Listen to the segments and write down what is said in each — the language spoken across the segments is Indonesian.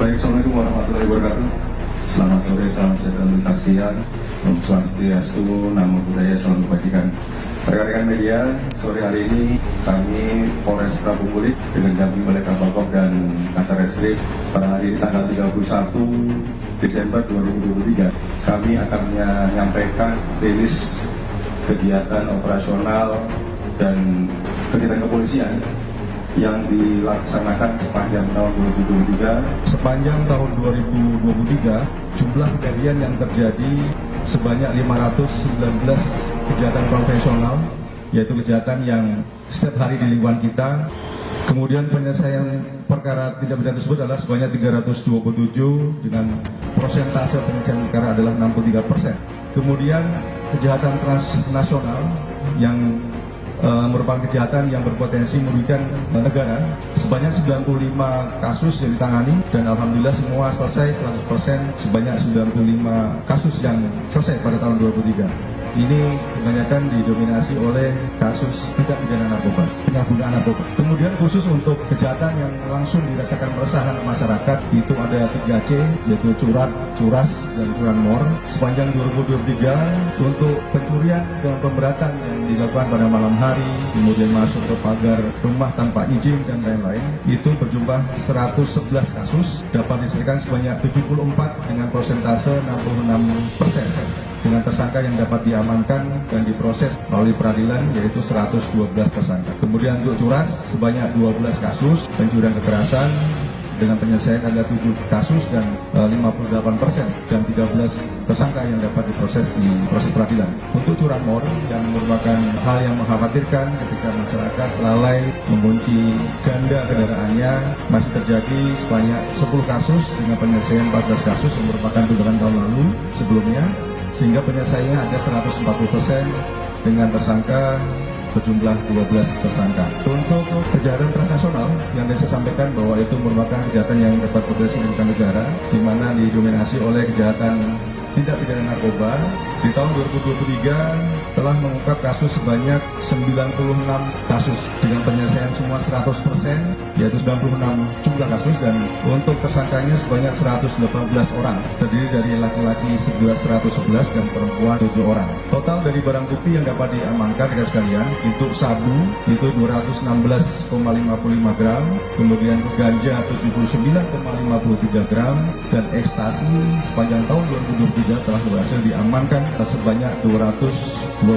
Baik, Assalamualaikum warahmatullahi wabarakatuh. Selamat sore, salam sejahtera untuk kita sekalian. Om Swastiastu, Namo Buddhaya, salam kebajikan. Rekan-rekan media, sore hari ini kami Polres Prabu Mulih dengan didampingi oleh Kapolres dan Kasarreskrim pada hari ini tanggal 31 Desember 2023 kami akan menyampaikan rilis kegiatan operasional dan kegiatan kepolisian yang dilaksanakan sepanjang tahun 2023. Sepanjang tahun 2023, jumlah kejadian yang terjadi sebanyak 519 kejahatan konvensional, yaitu kejahatan yang setiap hari di lingkungan kita. Kemudian penyelesaian perkara tindak pidana tersebut adalah sebanyak 327 dengan persentase penyelesaian perkara adalah 63%. Kemudian kejahatan transnasional yang merupakan kejahatan yang berpotensi merugikan negara sebanyak 95 kasus yang ditangani dan alhamdulillah semua selesai 100%, sebanyak 95 kasus yang selesai pada tahun 2023. Ini kebanyakan didominasi oleh kasus tindak pidana narkoba, penyalahgunaan narkoba. Kemudian khusus untuk kejahatan yang langsung dirasakan meresahkan masyarakat itu ada 3C, yaitu curat, curas, dan curanmor. Sepanjang 2023 untuk pencurian dan pemberatan yang dilakukan pada malam hari, kemudian masuk ke pagar rumah tanpa izin dan lain-lain, itu berjumlah 111 kasus, dapat diselesaikan sebanyak 74 dengan persentase 66%. Dengan tersangka yang dapat diamankan dan diproses melalui peradilan yaitu 112 tersangka. Kemudian untuk curas sebanyak 12 kasus, pencurian kekerasan dengan penyelesaian ada 7 kasus dan 58% dan 13 tersangka yang dapat diproses di proses peradilan. Untuk curanmor yang merupakan hal yang mengkhawatirkan ketika masyarakat lalai mengunci ganda kendaraannya, masih terjadi sebanyak 10 kasus dengan penyelesaian 14 kasus yang merupakan tuntutan tahun lalu sebelumnya, sehingga penyelesaiannya ada 140% dengan tersangka berjumlah 12 tersangka. Untuk kejahatan transnasional yang saya sampaikan bahwa itu merupakan kejahatan yang dapat berpotensi merugikan negara, di mana didominasi oleh kejahatan tindak pidana narkoba. Di tahun 2023 telah mengungkap kasus sebanyak 96 kasus dengan penyelesaian semua 100%, yaitu 96 jumlah kasus, dan untuk tersangkanya sebanyak 118 orang, terdiri dari laki-laki 111 dan perempuan 7 orang. Total dari barang bukti yang dapat diamankan rekan sekalian, untuk sabu itu 216,55 gram, kemudian ganja 79,53 gram, dan ekstasi sepanjang tahun 2023 telah berhasil diamankan sebanyak 223,5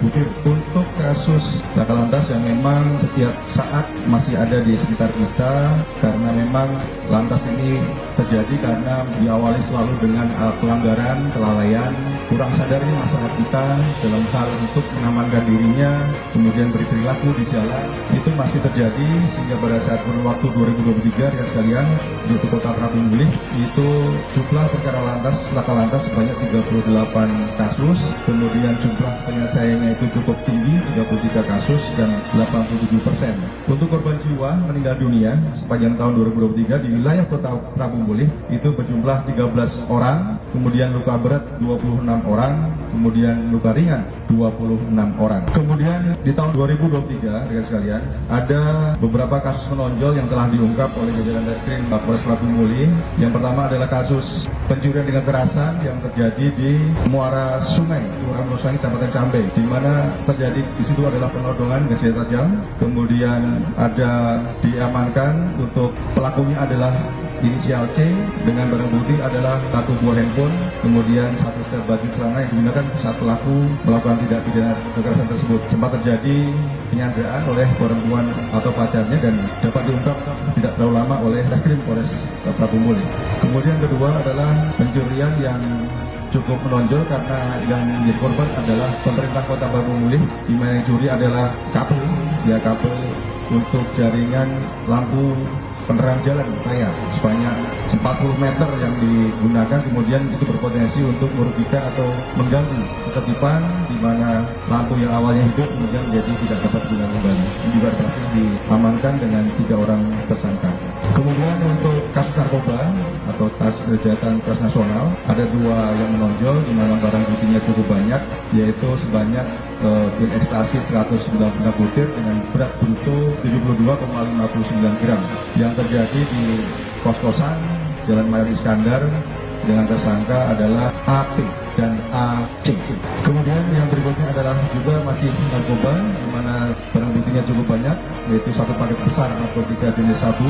butir. Untuk kasus laka lantas yang memang setiap saat masih ada di sekitar kita, karena memang lantas ini terjadi karena diawali selalu dengan pelanggaran, kelalaian, kurang sadarnya masyarakat kita dalam hal untuk mengamankan dirinya, kemudian berperilaku di jalan, itu masih terjadi, sehingga pada saat waktu 2023 ya sekalian di Kota Prabu Mulih itu jumlah perkara lantas, laka lantas sebanyak 38 kasus, kemudian jumlah penyelesaiannya itu cukup tinggi, 33 kasus dan 87%. Untuk korban jiwa meninggal dunia sepanjang tahun 2023 di wilayah Kota Prabu Mulih itu berjumlah 13 orang, kemudian luka berat 26 orang, kemudian luka ringan 26 orang. Kemudian di tahun 2023 rekan sekalian ada beberapa kasus menonjol yang telah diungkap oleh jajaran Reskrim Polres Prabu Mulih. Yang pertama adalah kasus pencurian dengan kekerasan yang terjadi di Muara Sungai, Kelurahan Muara Kecamatan Cambe, di mana terjadi di situ adalah penodongan dengan senjata tajam. Kemudian ada diamankan untuk pelakunya adalah inisial C dengan barang bukti adalah 1 buah handphone, kemudian 1 setel baju celana yang digunakan saat pelaku melakukan tindak pidana kekerasan tersebut. Sempat terjadi penyanderaan oleh perempuan atau pacarnya dan dapat diungkap tidak terlalu lama oleh Reskrim Polres Prabu Mulih. Kemudian kedua adalah pencurian yang cukup menonjol karena yang menjadi korban adalah pemerintah Kota Prabu Mulih, di mana yang curi adalah kabel, kabel untuk jaringan lampu penerang jalan raya sebanyak 40 meter yang digunakan, kemudian itu berpotensi untuk merugikan atau mengganggu ketertiban, di mana lampu yang awalnya hidup kemudian menjadi tidak dapat digunakan kembali. Ini juga berhasil diamankan dengan 3 orang tersangka. Kemudian untuk kasus narkoba atau kejahatan transnasional ada 2 yang menonjol, di mana barang buktinya cukup banyak, yaitu sebanyak pil ekstasi 190 butir dengan berat bruto 72,59 gram yang terjadi di kos-kosan Jalan Mayor Iskandar dengan tersangka adalah AP dan AC. Kemudian yang berikutnya adalah juga masih narkoba, di mana barang buktinya cukup banyak, yaitu satu paket besar narkotika jenis sabu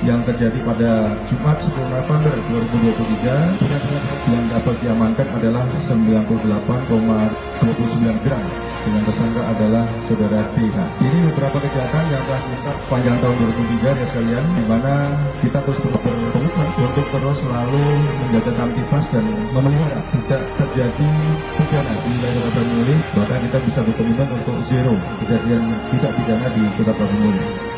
yang terjadi pada Jumat 10 November 2023 yang dapat diamankan adalah 98,29 gram. Dengan tersangka adalah saudara DH. Ini beberapa kejahatan yang telah diungkap sepanjang tahun 2003 ya sekalian, di mana kita terus berkomitmen untuk terus selalu menjaga kamtipmas dan memelihara tidak terjadi pidana di wilayah Kota Banyuwangi, bahkan kita bisa berkomitmen untuk zero kejadian tidak pidana di Kota Banyuwangi.